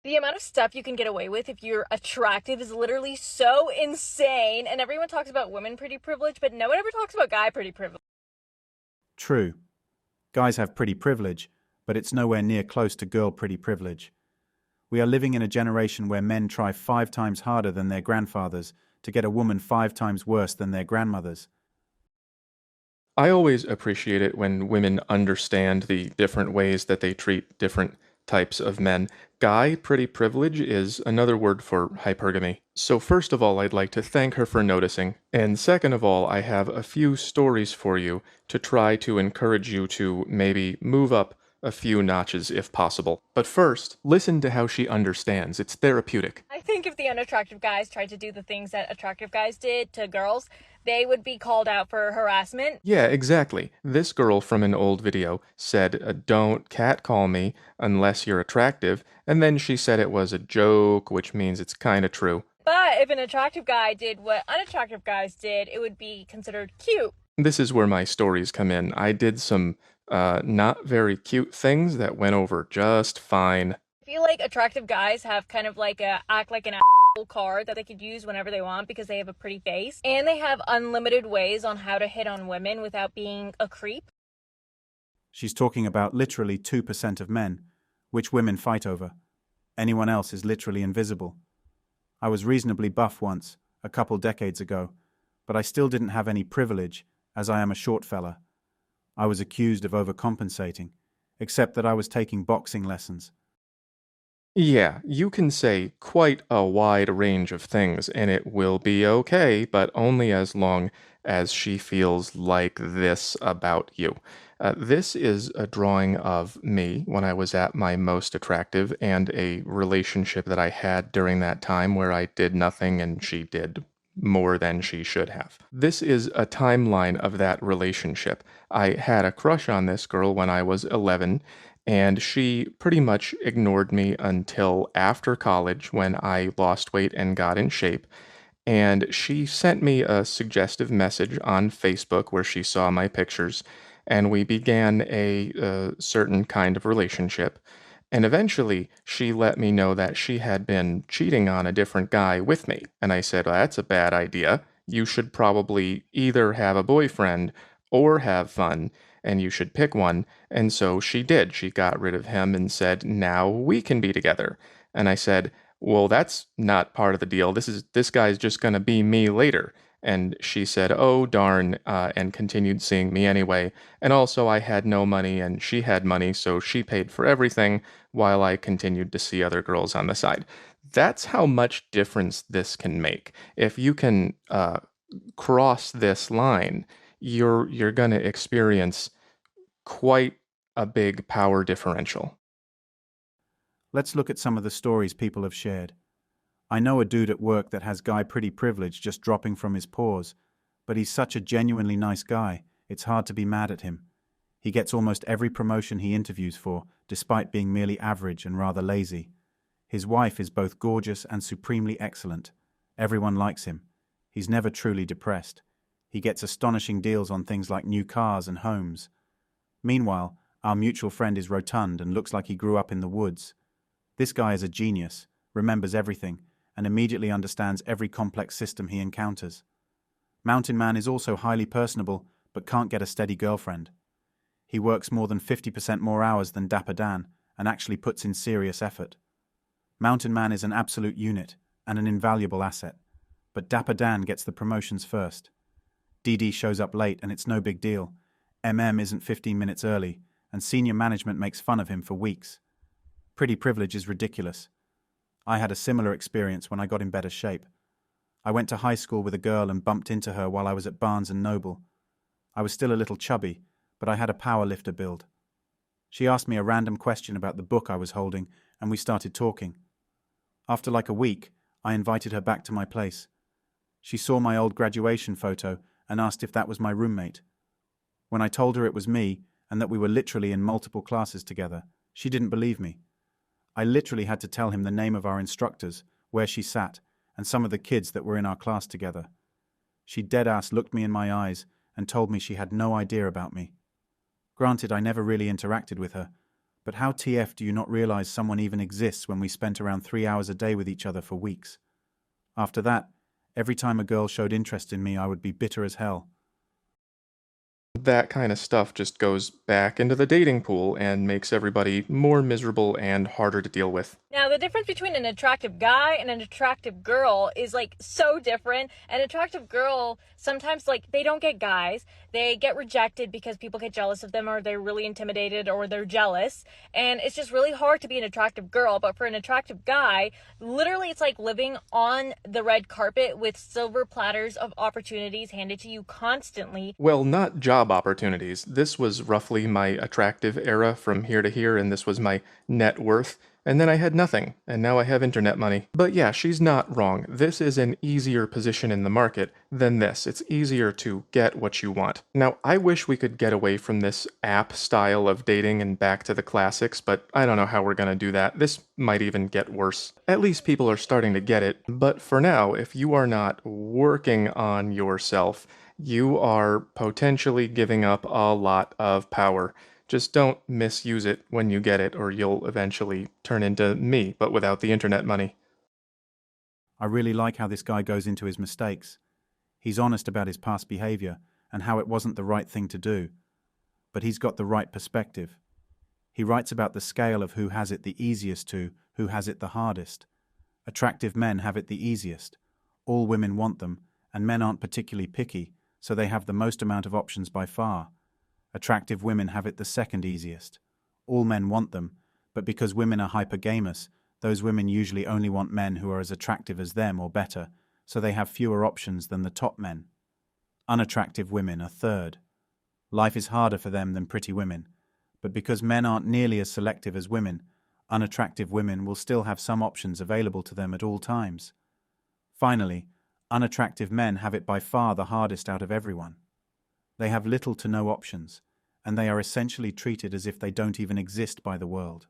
The amount of stuff you can get away with if you're attractive is literally so insane, and everyone talks about women pretty privilege, but no one ever talks about guy pretty privilege. True. Guys have pretty privilege, but it's nowhere near close to girl pretty privilege. We are living in a generation where men try 5 times harder than their grandfathers to get a woman 5 times worse than their grandmothers. I always appreciate it when women understand the different ways that they treat different types of men. Guy pretty privilege is another word for hypergamy. So, first of all, I'd like to thank her for noticing. And second of all, I have a few stories for you to try to encourage you to maybe move up a few notches if possible. But first, listen to how she understands. It's therapeutic. I think if the unattractive guys tried to do the things that attractive guys did to girls, they would be called out for harassment. Yeah, exactly. This girl from an old video said, don't catcall me unless you're attractive, and then she said it was a joke, which means it's kinda true. But if an attractive guy did what unattractive guys did, it would be considered cute. This is where my stories come in. I did some not very cute things that went over just fine. I feel like attractive guys have kind of like a act like an asshole card that they could use whenever they want because they have a pretty face, and they have unlimited ways on how to hit on women without being a creep. She's talking about literally 2% of men, which women fight over. Anyone else is literally invisible. I was reasonably buff once, a couple decades ago, but I still didn't have any privilege, as I am a short fella. I was accused of overcompensating, except that I was taking boxing lessons. Yeah, you can say quite a wide range of things and it will be okay, but only as long as she feels like this about you. This is a drawing of me when I was at my most attractive and a relationship that I had during that time where I did nothing and she did more than she should have. This is a timeline of that relationship. I had a crush on this girl when I was 11, and she pretty much ignored me until after college when I lost weight and got in shape. And she sent me a suggestive message on Facebook where she saw my pictures, and we began a certain kind of relationship. And eventually, she let me know that she had been cheating on a different guy with me. And I said, well, that's a bad idea. You should probably either have a boyfriend or have fun, and you should pick one. And so she did. She got rid of him and said, now we can be together. And I said, well, that's not part of the deal. This guy's just going to be me later. And she said, oh, darn, and continued seeing me anyway. And also, I had no money and she had money, so she paid for everything while I continued to see other girls on the side. That's how much difference this can make. If you can cross this line, you're going to experience quite a big power differential. Let's look at some of the stories people have shared. I know a dude at work that has guy pretty privilege just dropping from his pores, but he's such a genuinely nice guy, it's hard to be mad at him. He gets almost every promotion he interviews for, despite being merely average and rather lazy. His wife is both gorgeous and supremely excellent. Everyone likes him. He's never truly depressed. He gets astonishing deals on things like new cars and homes. Meanwhile, our mutual friend is rotund and looks like he grew up in the woods. This guy is a genius, remembers everything, and immediately understands every complex system he encounters. Mountain Man is also highly personable, but can't get a steady girlfriend. He works more than 50% more hours than Dapper Dan, and actually puts in serious effort. Mountain Man is an absolute unit, and an invaluable asset, but Dapper Dan gets the promotions first. DD shows up late and it's no big deal. MM isn't 15 minutes early, and senior management makes fun of him for weeks. Pretty privilege is ridiculous. I had a similar experience when I got in better shape. I went to high school with a girl and bumped into her while I was at Barnes & Noble. I was still a little chubby, but I had a power lifter build. She asked me a random question about the book I was holding, and we started talking. After like a week, I invited her back to my place. She saw my old graduation photo and asked if that was my roommate. When I told her it was me and that we were literally in multiple classes together, she didn't believe me. I literally had to tell him the name of our instructors, where she sat, and some of the kids that were in our class together. She dead-ass looked me in my eyes and told me she had no idea about me. Granted, I never really interacted with her, But how TF do you not realize someone even exists when we spent around 3 hours a day with each other for weeks? After that, every time a girl showed interest in me, I would be bitter as hell. That kind of stuff just goes back into the dating pool and makes everybody more miserable and harder to deal with. Now, the difference between an attractive guy and an attractive girl is like so different. An attractive girl, sometimes like they don't get guys. They get rejected because people get jealous of them, or they're really intimidated, or they're jealous. And it's just really hard to be an attractive girl. But for an attractive guy, literally it's like living on the red carpet with silver platters of opportunities handed to you constantly. Well, not job opportunities. This was roughly my attractive era from here to here, and this was my net worth. And then I had nothing, and now I have internet money. But yeah, she's not wrong. This is an easier position in the market than this. It's easier to get what you want. Now, I wish we could get away from this app style of dating and back to the classics, but I don't know how we're gonna do that. This might even get worse. At least people are starting to get it. But for now, if you are not working on yourself, you are potentially giving up a lot of power. Just don't misuse it when you get it, or you'll eventually turn into me, but without the internet money. I really like how this guy goes into his mistakes. He's honest about his past behavior and how it wasn't the right thing to do. But he's got the right perspective. He writes about the scale of who has it the easiest to who has it the hardest. Attractive men have it the easiest. All women want them, and men aren't particularly picky, so they have the most amount of options by far. Attractive women have it the second easiest. All men want them, but because women are hypergamous, those women usually only want men who are as attractive as them or better, so they have fewer options than the top men. Unattractive women are third. Life is harder for them than pretty women, but because men aren't nearly as selective as women, unattractive women will still have some options available to them at all times. Finally, unattractive men have it by far the hardest out of everyone. They have little to no options, and they are essentially treated as if they don't even exist by the world.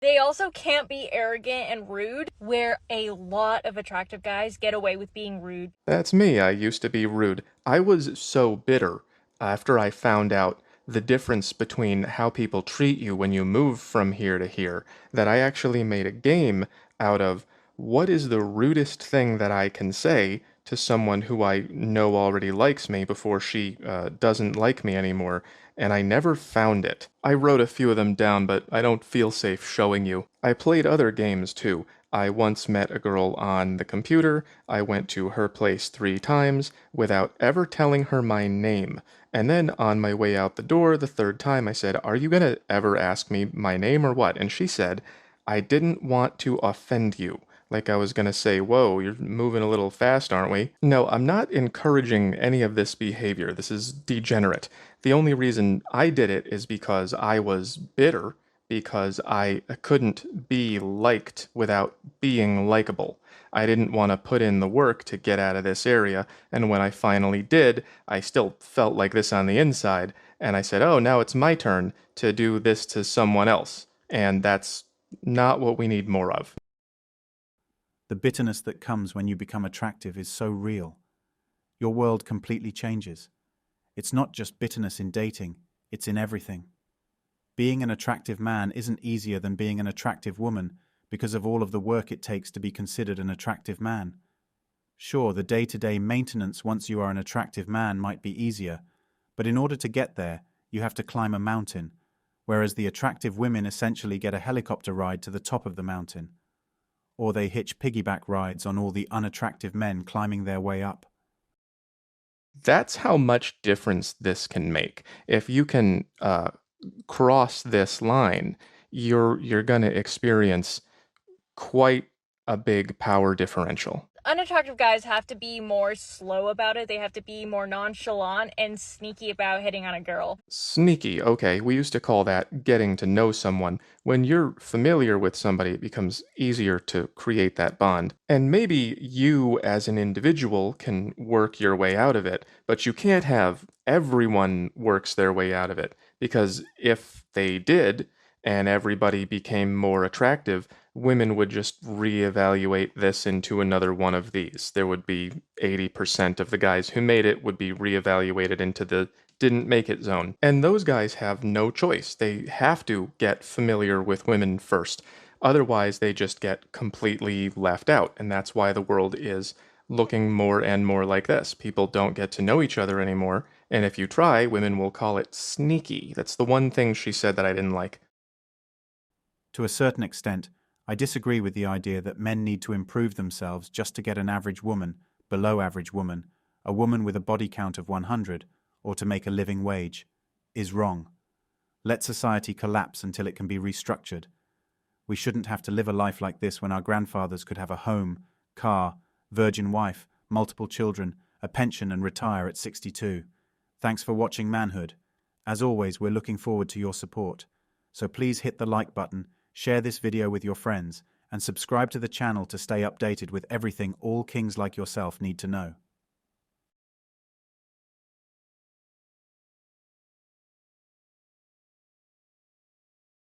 They also can't be arrogant and rude, where a lot of attractive guys get away with being rude. That's me. I used to be rude. I was so bitter after I found out the difference between how people treat you when you move from here to here that I actually made a game out of what is the rudest thing that I can say to someone who I know already likes me before she doesn't like me anymore, and I never found it. I wrote a few of them down, but I don't feel safe showing you. I played other games too. I once met a girl on the computer. I went to her place 3 times without ever telling her my name. And then on my way out the door the 3rd time, I said, "Are you gonna ever ask me my name or what?" And she said, "I didn't want to offend you." Like I was gonna say, "Whoa, you're moving a little fast, aren't we?" No, I'm not encouraging any of this behavior. This is degenerate. The only reason I did it is because I was bitter, because I couldn't be liked without being likable. I didn't want to put in the work to get out of this area, and when I finally did, I still felt like this on the inside, and I said, "Oh, now it's my turn to do this to someone else," and that's not what we need more of. The bitterness that comes when you become attractive is so real. Your world completely changes. It's not just bitterness in dating, it's in everything. Being an attractive man isn't easier than being an attractive woman because of all of the work it takes to be considered an attractive man. Sure, the day-to-day maintenance once you are an attractive man might be easier, but in order to get there, you have to climb a mountain, whereas the attractive women essentially get a helicopter ride to the top of the mountain. Or they hitch piggyback rides on all the unattractive men climbing their way up. That's how much difference this can make. If you can cross this line, you're going to experience quite a big power differential. Unattractive guys have to be more slow about it. They have to be more nonchalant and sneaky about hitting on a girl. Sneaky, okay, we used to call that getting to know someone. When you're familiar with somebody, it becomes easier to create that bond. And maybe you as an individual can work your way out of it, but you can't have everyone works their way out of it, because if they did, and everybody became more attractive, women would just reevaluate this into another one of these. There would be 80% of the guys who made it would be reevaluated into the didn't make it zone. And those guys have no choice. They have to get familiar with women first. Otherwise, they just get completely left out. And that's why the world is looking more and more like this. People don't get to know each other anymore. And if you try, women will call it sneaky. That's the one thing she said that I didn't like. To a certain extent, I disagree with the idea that men need to improve themselves just to get an average woman, below average woman, a woman with a body count of 100, or to make a living wage, is wrong. Let society collapse until it can be restructured. We shouldn't have to live a life like this when our grandfathers could have a home, car, virgin wife, multiple children, a pension and retire at 62. Thanks for watching Manhood. As always, we're looking forward to your support. So please hit the like button, share this video with your friends, and subscribe to the channel to stay updated with everything all kings like yourself need to know.